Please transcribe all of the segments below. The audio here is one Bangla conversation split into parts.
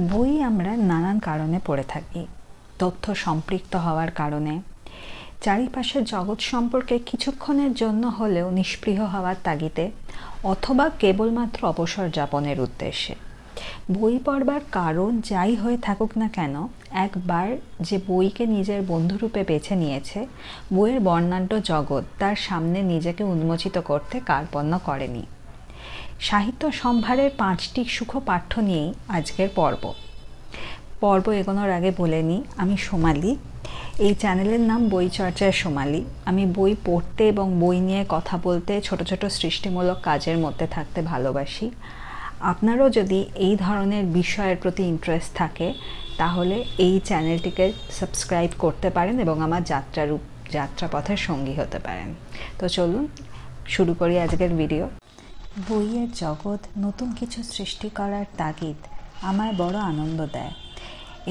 বই আমরা নানান কারণে পড়ে থাকি। তথ্য সম্পৃক্ত হওয়ার কারণে, চারিপাশের জগৎ সম্পর্কে কিছুক্ষণের জন্য হলেও নিষ্পৃহ হওয়ার তাগিদে, অথবা কেবলমাত্র অবসর যাপনের উদ্দেশ্যে। বই পড়বার কারণ যাই হয়ে থাকুক না কেন, একবার যে বইকে নিজের বন্ধুরূপে বেছে নিয়েছে, বইয়ের বর্ণাঢ্য জগৎ তার সামনে নিজেকে উন্মোচিত করতে কার্পণ্য করেনি। সাহিত্য সম্ভারের 5টি সুখপাঠ্য নিয়েই আজকের পর্ব এগোনোর আগে বলে নিই, আমি সোমালি। এই চ্যানেলের নাম বই চর্চায় সোমালি। আমি বই পড়তে এবং বই নিয়ে কথা বলতে, ছোট ছোট সৃষ্টিমূলক কাজের মধ্যে থাকতে ভালোবাসি। আপনারও যদি এই ধরনের বিষয়ের প্রতি ইন্টারেস্ট থাকে, তাহলে এই চ্যানেলটিকে সাবস্ক্রাইব করতে পারেন এবং আমার যাত্রাপথের সঙ্গী হতে পারেন। তো চলুন শুরু করি আজকের ভিডিও। বইয়ের জগৎ নতুন কিছু সৃষ্টি করার তাগিদ আমায় বড় আনন্দ দেয়।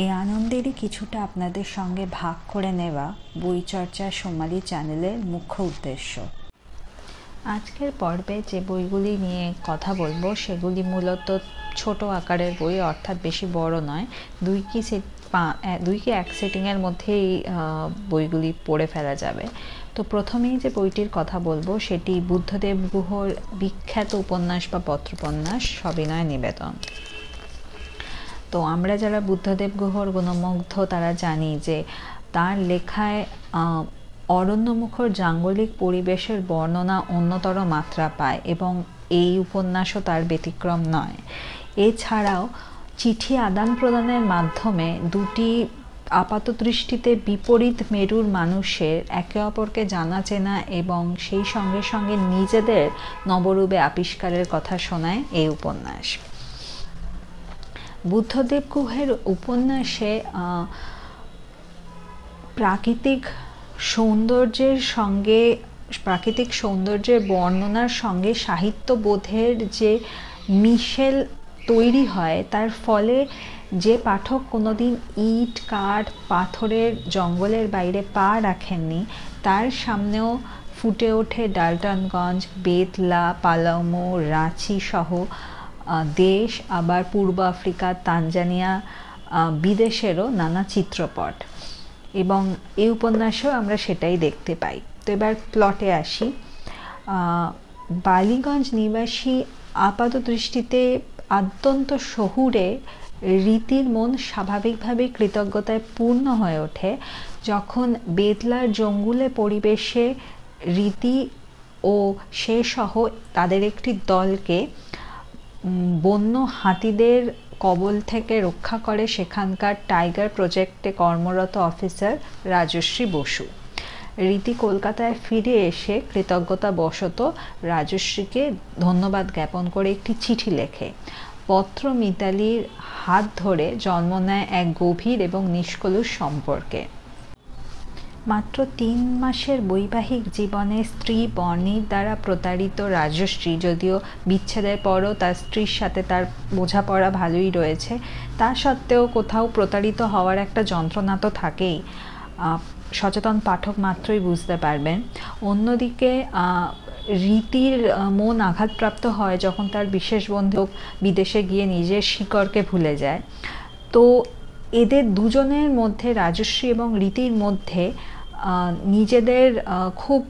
এই আনন্দেরই কিছুটা আপনাদের সঙ্গে ভাগ করে নেওয়া বই চর্চা সোমালি চ্যানেলের মুখ্য উদ্দেশ্য। আজকের পর্বে যে বইগুলি নিয়ে কথা বলবো সেগুলি মূলত ছোট আকারের বই, অর্থাৎ বেশি বড় নয়। দুই কি এক সেটিংয়ের মধ্যেই বইগুলি পড়ে ফেলা যাবে। তো প্রথমেই যে বইটির কথা বলবো সেটি বুদ্ধদেব গুহর বিখ্যাত উপন্যাস বা পত্রোপন্যাস সবিনয় নিবেদন। তো আমরা যারা বুদ্ধদেব গুহর গুণমুগ্ধ তারা জানি যে তার লেখায় অরণ্যমুখর জাঙ্গলিক পরিবেশের বর্ণনা অন্যতর মাত্রা পায়, এবং এই উপন্যাসও তার ব্যতিক্রম নয়। এছাড়াও চিঠি আদান প্রদানের মাধ্যমে দুটি আপাতদৃষ্টিতে বিপরীত মেরুর মানুষের একে অপরকে জানা চেনা এবং সেই সঙ্গে সঙ্গে নিজেদের নবরূপে আবিষ্কারের কথা শোনায় এই উপন্যাস। বুদ্ধদেব গুহের উপন্যাসে প্রাকৃতিক সৌন্দর্যের বর্ণনার সঙ্গে সাহিত্যবোধের যে মিশেল তৈরি হয়, তার ফলে যে পাঠক কোনোদিন ইট, কাঠ, পাথরের জঙ্গলের বাইরে পা রাখেননি, তার সামনেও ফুটে ওঠে ডালটনগঞ্জ, বেতলা, পালামৌ, রাঁচি সহ দেশ, আবার পূর্ব আফ্রিকা, তানজানিয়া, বিদেশেরও নানা চিত্রপট, এবং এই উপন্যাসেও আমরা সেটাই দেখতে পাই। তো এবার প্লটে আসি। বালিগঞ্জ নিবাসী আপাত দৃষ্টিতে আদ্যন্ত শহুরে রীতির মন স্বাভাবিকভাবে কৃতজ্ঞতায় পূর্ণ হয়ে ওঠে যখন বেতলার জঙ্গুলে পরিবেশে রীতি ও সে সহ তাদের একটি দলকে বন্য হাতিদের কবল থেকে রক্ষা করে সেখানকার টাইগার প্রজেক্টে কর্মরত অফিসার রাজশ্রী বসু। রীতি কলকাতায় ফিরে এসে কৃতজ্ঞতা বশত রাজশ্রীকে ধন্যবাদ জ্ঞাপন করে একটি চিঠি লেখে। পত্র মিতালির হাত ধরে জন্ম নেয় এক গভীর এবং নিষ্কলুষ সম্পর্কে। মাত্র 3 মাসের বৈবাহিক জীবনে স্ত্রী বর্ণির দ্বারা প্রতারিত রাজশ্রী, যদিও বিচ্ছেদের পরও তার স্ত্রীর সাথে তার বোঝাপড়া ভালোই রয়েছে, তা সত্ত্বেও কোথাও প্রতারিত হওয়ার একটা যন্ত্রণা তো থাকেই। সচেতন পাঠক মাত্রই বুঝতে পারবেন। অন্যদিকে রীতির মন আঘাতপ্রাপ্ত হয় যখন তার বিশেষ বন্ধু বিদেশে গিয়ে নিজের শিকড়কে ভুলে যায়। তো এদের দুজনের মধ্যে, রাজশ্রী এবং রীতির মধ্যে, নিজেদের খুব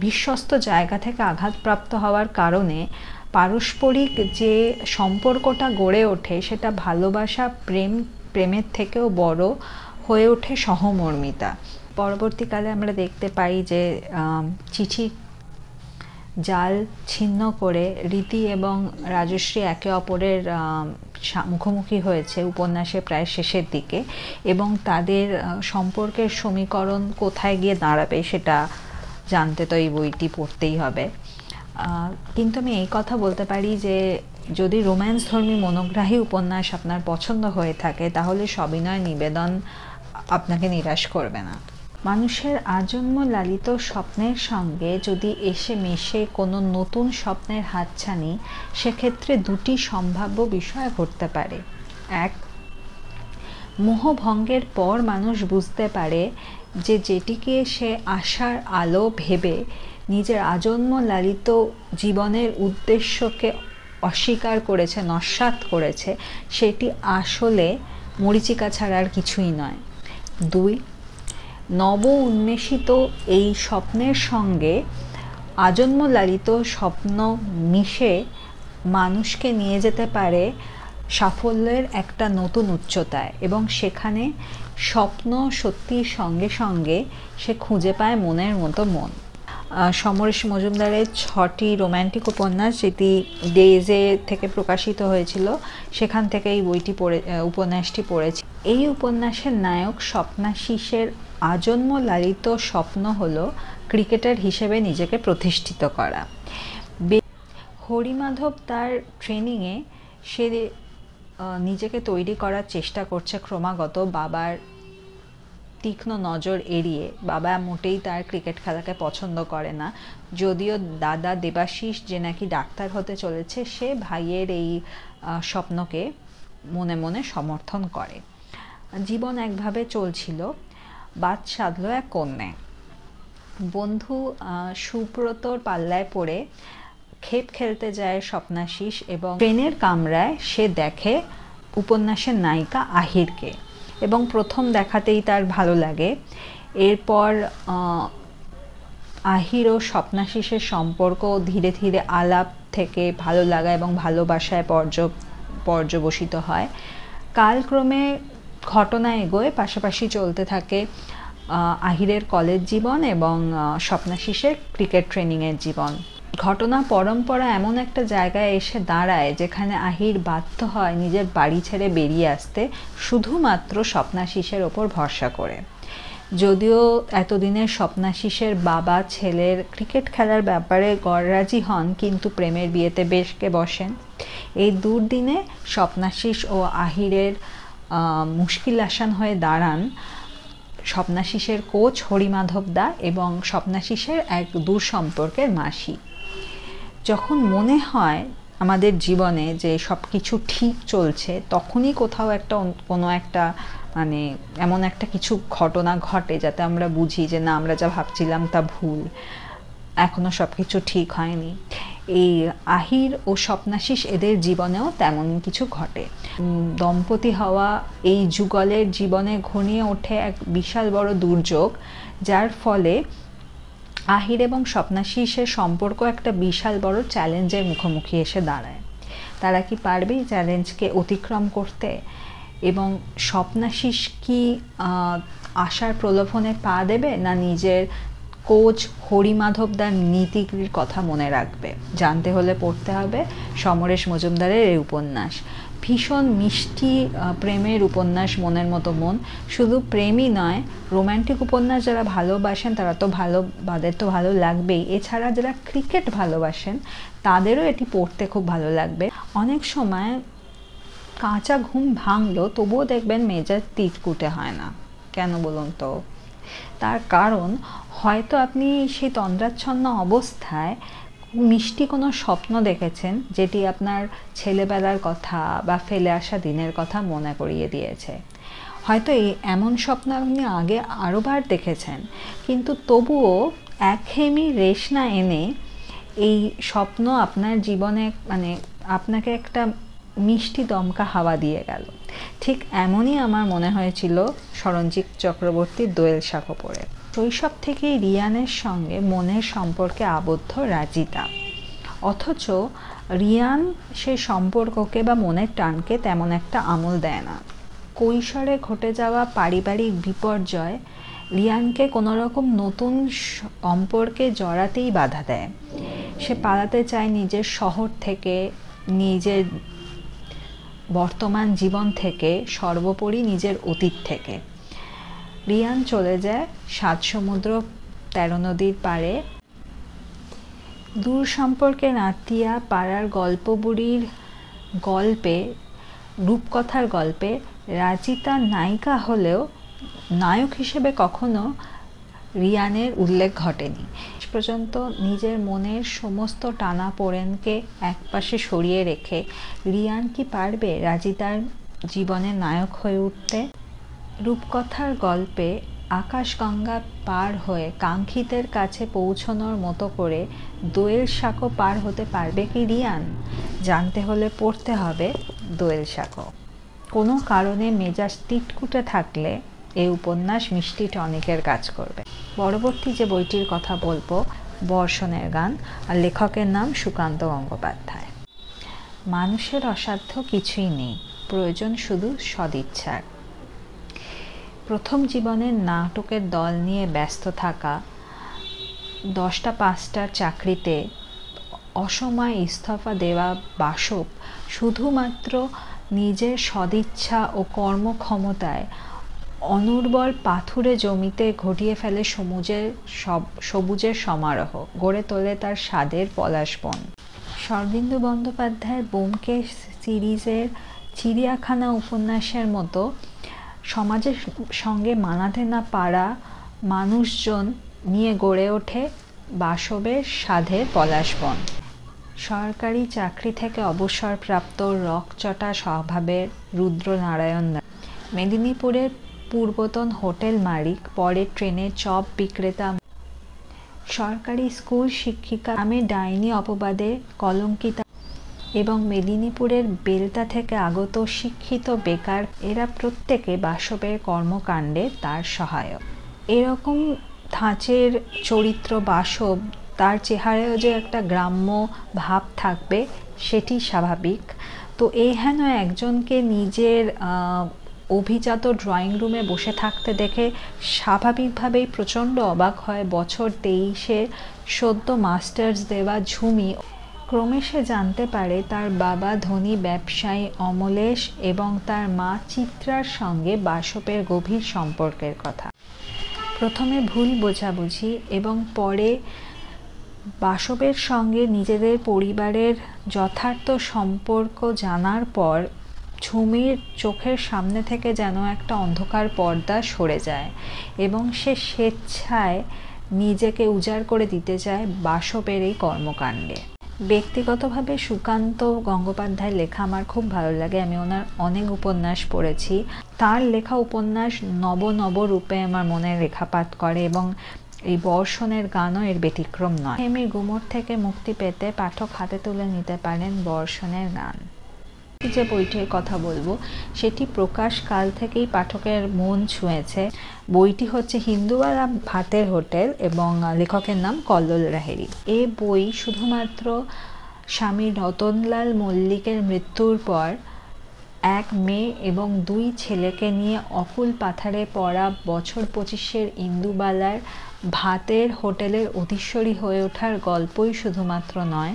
বিশ্বস্ত জায়গা থেকে আঘাতপ্রাপ্ত হওয়ার কারণে পারস্পরিক যে সম্পর্কটা গড়ে ওঠে সেটা ভালোবাসা, প্রেমের থেকেও বড় হয়ে ওঠে সহমর্মিতা। পরবর্তীকালে আমরা দেখতে পাই যে চিঠি জাল ছিন্ন করে রীতি এবং রাজশ্রী একে অপরের মুখোমুখি হয়েছে উপন্যাসের প্রায় শেষের দিকে, এবং তাদের সম্পর্কের সমীকরণ কোথায় গিয়ে দাঁড়াবে সেটা জানতে তো এই বইটি পড়তেই হবে। কিন্তু আমি এই কথা বলতে পারি যে যদি রোম্যান্স ধর্মী মনোগ্রাহী উপন্যাস আপনার পছন্দ হয়ে থাকে, তাহলে সবিনয় নিবেদন আপনাকে নিরাশ করবে না। মানুষের আজন্ম লালিত স্বপ্নের সঙ্গে যদি এসে মিশে কোনো নতুন স্বপ্নের হাতছানি, সেক্ষেত্রে দুটি সম্ভাব্য বিষয় ঘটতে পারে। এক, মোহভঙ্গের পর মানুষ বুঝতে পারে যে যেটিকে সে আশার আলো ভেবে নিজের আজন্ম লালিত জীবনের উদ্দেশ্যকে অস্বীকার করেছে, নস্যাৎ করেছে, সেটি আসলে মরীচিকা ছাড়া আর কিছুই নয়। 2, নব উন্মেষিত এই স্বপ্নের সঙ্গে আজন্ম লালিত স্বপ্ন মিশে মানুষকে নিয়ে যেতে পারে সাফল্যের একটা নতুন উচ্চতায়, এবং সেখানে স্বপ্ন সত্যির সঙ্গে সঙ্গে সে খুঁজে পায় মনের মতো মন। সমরেশ মজুমদারের 6টি রোম্যান্টিক উপন্যাস, যেটি ডেজে থেকে প্রকাশিত হয়েছিল, সেখান থেকে এই উপন্যাসটি পড়েছি। এই উপন্যাসের নায়ক স্বপ্নাশিসের আজন্ম লালিত স্বপ্ন হলো ক্রিকেটার হিসেবে নিজেকে প্রতিষ্ঠিত করা। হরিমাধব তার ট্রেনিংয়ে সে নিজেকে তৈরি করার চেষ্টা করছে ক্রমাগত, বাবার তীক্ষ্ণ নজর এড়িয়ে। বাবা মোটেই তার ক্রিকেট খেলাকে পছন্দ করে না, যদিও দাদা দেবাশিস, যে নাকি ডাক্তার হতে চলেছে, সে ভাইয়ের এই স্বপ্নকে মনে মনে সমর্থন করে। জীবন একভাবে চলছিল। বাদ সাধল এক কন্যা। বন্ধু সুব্রতর পাল্লায় পড়ে খেপ খেলতে যায় স্বপ্নাশিস, এবং ট্রেনের কামরায় সে দেখে উপন্যাসের নায়িকা আহিরকে, এবং প্রথম দেখাতেই তার ভালো লাগে। এরপর আহির ও স্বপ্নাশিসের সম্পর্ক ধীরে ধীরে আলাপ থেকে ভালো লাগা এবং ভালোবাসায় পর্যবসিত হয়। কালক্রমে ঘটনা এগোয়, পাশাপাশি চলতে থাকে আহিরের কলেজ জীবন এবং স্বপ্নাশিসের ক্রিকেট ট্রেনিংয়ের জীবন। ঘটনা পরম্পরা এমন একটা জায়গায় এসে দাঁড়ায় যেখানে আহির বাধ্য হয় নিজের বাড়ি ছেড়ে বেরিয়ে আসতে, শুধুমাত্র স্বপ্নাশিসের ওপর ভরসা করে। যদিও এতদিনের স্বপ্নাশিসের বাবা ছেলের ক্রিকেট খেলার ব্যাপারে গড়রাজি হন, কিন্তু প্রেমের বিয়েতে বেশকে বসেন। এই দুর্দিনে স্বপ্নাশিস ও আহিরের মুশকিল আসান হয়ে দাঁড়ান স্বপ্নাশিসের কোচ হরিমাধব দা এবং স্বপ্নাশিসের এক দূর সম্পর্কের মাসি। যখন মনে হয় আমাদের জীবনে যে সব কিছু ঠিক চলছে, তখনই কোথাও কোনো একটা এমন একটা কিছু ঘটনা ঘটে যাতে আমরা বুঝি যে না, আমরা যা ভাবছিলাম তা ভুল, এখনো সব কিছু ঠিক হয়নি। এই আহির ও স্বপ্নাশিস এদের জীবনেও তেমন কিছু ঘটে। দম্পতি হওয়া এই যুগলের জীবনে ঘনিয়ে ওঠে এক বিশাল বড় দুর্যোগ, যার ফলে আহির এবং স্বপ্নাশিসের সম্পর্ক একটা বিশাল বড় চ্যালেঞ্জের মুখোমুখি এসে দাঁড়ায়। তারা কি পারবে এই চ্যালেঞ্জকে অতিক্রম করতে? এবং স্বপ্নাশিস কি আশার প্রলোভনে পা দেবে, না নিজের কোচ হরিমাধবদার নীতির কথা মনে রাখবে? জানতে হলে পড়তে হবে সমরেশ মজুমদারের এই উপন্যাস। ভীষণ মিষ্টি প্রেমের উপন্যাস, মনের মতো মন। শুধু প্রেমই নয়, রোম্যান্টিক উপন্যাস যারা ভালোবাসেন তাদের তো ভালো লাগবেই। এছাড়া যারা ক্রিকেট ভালোবাসেন তাদেরও এটি পড়তে খুব ভালো লাগবে। অনেক সময় কাঁচা ঘুম ভাঙলো, তবুও দেখবেন মেজাজ তিতকুটে হয় না। কেন বলুন তো? তার কারণ হয়তো আপনি সেই তন্দ্রাচ্ছন্ন অবস্থায় মিষ্টি কোনো স্বপ্ন দেখেছেন, যেটি আপনার ছেলেবেলার কথা বা ফেলে আসা দিনের কথা মনে করিয়ে দিয়েছে। হয়তো এমন স্বপ্ন আপনি আগে আরও বার দেখেছেন, কিন্তু তবুও একঘেয়েমি রেশ না এনে এই স্বপ্ন আপনার জীবনে আপনাকে একটা মিষ্টি দমকা হাওয়া দিয়ে গেল। ঠিক এমনই আমার মনে হয়েছিল সরঞ্জিৎ চক্রবর্তীর দোয়েল শাঁখো পড়ে। শৈশব থেকেই রিয়ানের সঙ্গে মনের সম্পর্কে আবদ্ধ রাজিতা, অথচ রিয়ান সেই সম্পর্ককে বা মনের টানকে তেমন একটা আমল দেয় না। কৈশোরে ঘটে যাওয়া পারিবারিক বিপর্যয় রিয়ানকে কোনো রকম নতুন সম্পর্কে জড়াতেই বাধা দেয়। সে পালাতে চায় নিজের শহর থেকে, নিজের বর্তমান জীবন থেকে, সর্বোপরি নিজের অতীত থেকে। রিয়ান চলে যায় 7 সমুদ্র 13 নদীর পাড়ে। দূর সম্পর্কের আত্মীয়া পাড়ার গল্প বুড়ির গল্পে, রূপকথার গল্পে রাজিতা নায়িকা হলেও নায়ক হিসেবে কখনো রিয়ানের উল্লেখ ঘটেনি। শেষ পর্যন্ত নিজের মনের সমস্ত টানাপোড়েনকে একপাশে সরিয়ে রেখে রিয়ান কি পারবে রাজিতার জীবনের নায়ক হয়ে উঠতে? রূপকথার গল্পে আকাশগঙ্গা পার হয়ে কাঙ্ক্ষিতের কাছে পৌঁছানোর মতো করে দোয়েল শাঁখও পার হতে পারবে কি রিয়ান? জানতে হলে পড়তে হবে দোয়েল শাঁখ। কোনো কারণে মেজাজ তিটকুটে থাকলে এই উপন্যাস মিষ্টি টনিকের কাজ করবে। পরবর্তী যে বইটির কথা বলবো বর্ষণের গান, আর লেখকের নাম সুকান্ত গঙ্গোপাধ্যায়। মানুষের অসাধ্য কিছুই নেই, প্রয়োজন শুধু সদিচ্ছার। প্রথম জীবনের নাটকের দল নিয়ে ব্যস্ত থাকা, 10টা 5টার চাকরিতে অসময়ে ইস্তফা দেওয়া বাসব শুধুমাত্র নিজের সদিচ্ছা ও কর্মক্ষমতায় অনুর্বর পাথুরে জমিতে ঘটিয়ে ফেলে সবুজের সমারোহ, গড়ে তোলে তার স্বাদের পলাশবন। শরদিন্দু বন্দ্যোপাধ্যায়ের ব্যোমকেশ সিরিজের চিড়িয়াখানা উপন্যাসের মতো সমাজের সঙ্গে মানাতে না পারা মানুষজন নিয়ে গড়ে ওঠে বাসবের স্বাদের পলাশবন। সরকারি চাকরি থেকে অবসরপ্রাপ্ত রকচটা স্বভাবের রুদ্রনারায়ণ মেদিনীপুরের পূর্বতন হোটেল মালিক, পরে ট্রেনে চপ বিক্রেতা, সরকারি স্কুল শিক্ষিকা নামে ডাইনি অপবাদে কলঙ্কিতা এবং মেদিনীপুরের বেলতা থেকে আগত শিক্ষিত বেকার, এরা প্রত্যেকে বাসবের কর্মকাণ্ডে তার সহায়ক। এরকম ধাঁচের চরিত্র বাসব, তার চেহারায়ও যে একটা গ্রাম্য ভাব থাকবে সেটি স্বাভাবিক। তো এই হেন একজনকে নিজের অভিজাত ড্রয়িং রুমে বসে থাকতে দেখে স্বাভাবিকভাবেই প্রচণ্ড অবাক হয় বছর 23-এর সদ্য মাস্টার্স দেওয়া ঝুমি। ক্রমে সে জানতে পারে তার বাবা ধনী ব্যবসায়ী অমলেশ এবং তার মা চিত্রার সঙ্গে বাসবের গভীর সম্পর্কের কথা। প্রথমে ভুল বোঝাবুঝি এবং পরে বাসবের সঙ্গে নিজেদের পরিবারের যথার্থ সম্পর্ক জানার পর ঝুমির চোখের সামনে থেকে যেন একটা অন্ধকার পর্দা সরে যায় এবং সে স্বেচ্ছায় নিজেকে উজাড় করে দিতে চায় বাসবের এই কর্মকাণ্ডে। ব্যক্তিগতভাবে সুকান্ত গঙ্গোপাধ্যায়ের লেখা আমার খুব ভালো লাগে। আমি ওনার অনেক উপন্যাস পড়েছি। তার লেখা উপন্যাস নব নব রূপে আমার মনে রেখাপাত করে এবং এই বর্ষণের গানও এর ব্যতিক্রম নয়। প্রেমের গুমর থেকে মুক্তি পেতে পাঠক হাতে তুলে নিতে পারেন বর্ষণের গান। যে বইটির কথা বলবো সেটি প্রকাশ কাল থেকেই পাঠকের মন ছুঁয়েছে। বইটি হচ্ছে হিন্দুবালা ভাতের হোটেল এবং লেখকের নাম কল্লোল লাহিড়ী। এই বই শুধুমাত্র স্বামী রতনলাল মল্লিকের মৃত্যুর পর এক মেয়ে এবং 2 ছেলেকে নিয়ে অকুল পাথারে পড়া বছর 25-এর ইন্দুবালার ভাতের হোটেলের অধীশ্বরী হয়ে ওঠার গল্পই শুধুমাত্র নয়,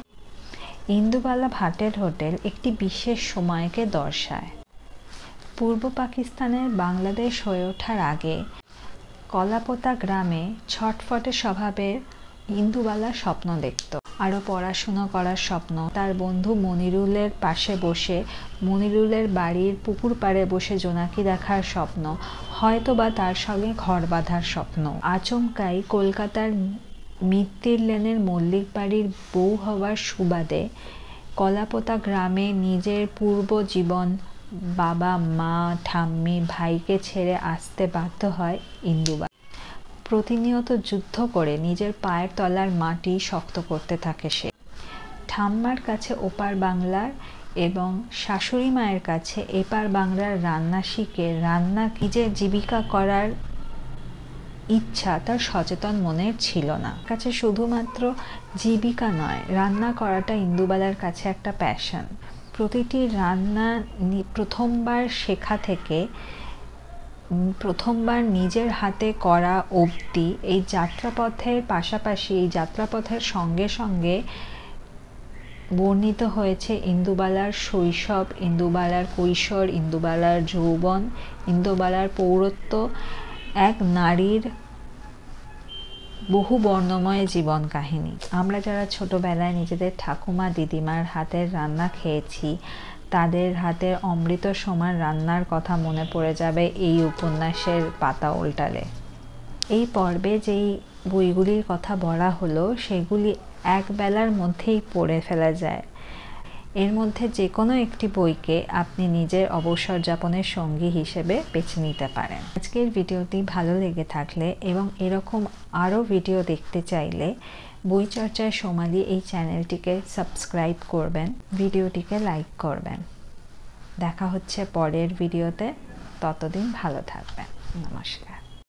ইন্দুবালা ভাতের হোটেল একটি বিশেষ সময়কে দর্শায়। পূর্ব পাকিস্তানের বাংলাদেশ হয়ে ওঠার আগে কলাপোতা গ্রামে ছটফটে স্বভাবের ইন্দুবালা স্বপ্ন দেখত, আরও পড়াশুনো করার স্বপ্ন, তার বন্ধু মনিরুলের পাশে বসে মনিরুলের বাড়ির পুকুর পাড়ে বসে জোনাকি দেখার স্বপ্ন, হয়তো বা তার সঙ্গে ঘর বাঁধার স্বপ্ন। আচমকাই কলকাতার মিত্তির লেনের মল্লিক বাড়ির বউ হওয়ার সুবাদে কলাপোতা গ্রামে নিজের পূর্ব জীবন, বাবা মা ঠাম্মি ভাইকে ছেড়ে আসতে বাধ্য হয় ইন্দুবালা। প্রতিনিয়ত যুদ্ধ করে নিজের পায়ের তলার মাটি শক্ত করতে থাকে সে। ঠাম্মার কাছে ওপার বাংলার এবং শাশুড়ি মায়ের কাছে এপার বাংলার রান্না শিখে রান্না নিজের জীবিকা করার ইচ্ছা তার সচেতন মনের ছিল না। কাছে শুধুমাত্র জীবিকা নয়, রান্না করাটা ইন্দুবালার কাছে একটা প্যাশন। প্রতিটি রান্না প্রথমবার শেখা থেকে প্রথমবার নিজের হাতে করা অবধি এই যাত্রাপথের পাশাপাশি এই যাত্রাপথের সঙ্গে সঙ্গে বর্ণিত হয়েছে ইন্দুবালার শৈশব, ইন্দুবালার কৈশোর, ইন্দুবালার যৌবন, ইন্দুবালার পৌরত্ব, এক নারীর বহু বর্ণময় জীবন কাহিনী। আমরা যারা ছোটবেলায় নিজেদের ঠাকুমা দিদিমার হাতের রান্না খেয়েছি, তাদের হাতের অমৃত সমান রান্নার কথা মনে পড়ে যাবে এই উপন্যাসের পাতা উল্টালে। এই পর্বে যেই বইগুলির কথা বলা হলো সেগুলি এক বেলার মধ্যেই পড়ে ফেলা যায়। এর মধ্যে যে কোনো একটি বইকে আপনি নিজের অবসর যাপনের সঙ্গী হিসেবে বেছে নিতে পারেন। আজকের ভিডিওটি ভালো লেগে থাকলে এবং এরকম আরও ভিডিও দেখতে চাইলে বই চর্চায় সোমালি এই চ্যানেলটিকে সাবস্ক্রাইব করবেন, ভিডিওটিকে লাইক করবেন। দেখা হচ্ছে পরের ভিডিওতে, ততদিন ভালো থাকবেন। নমস্কার।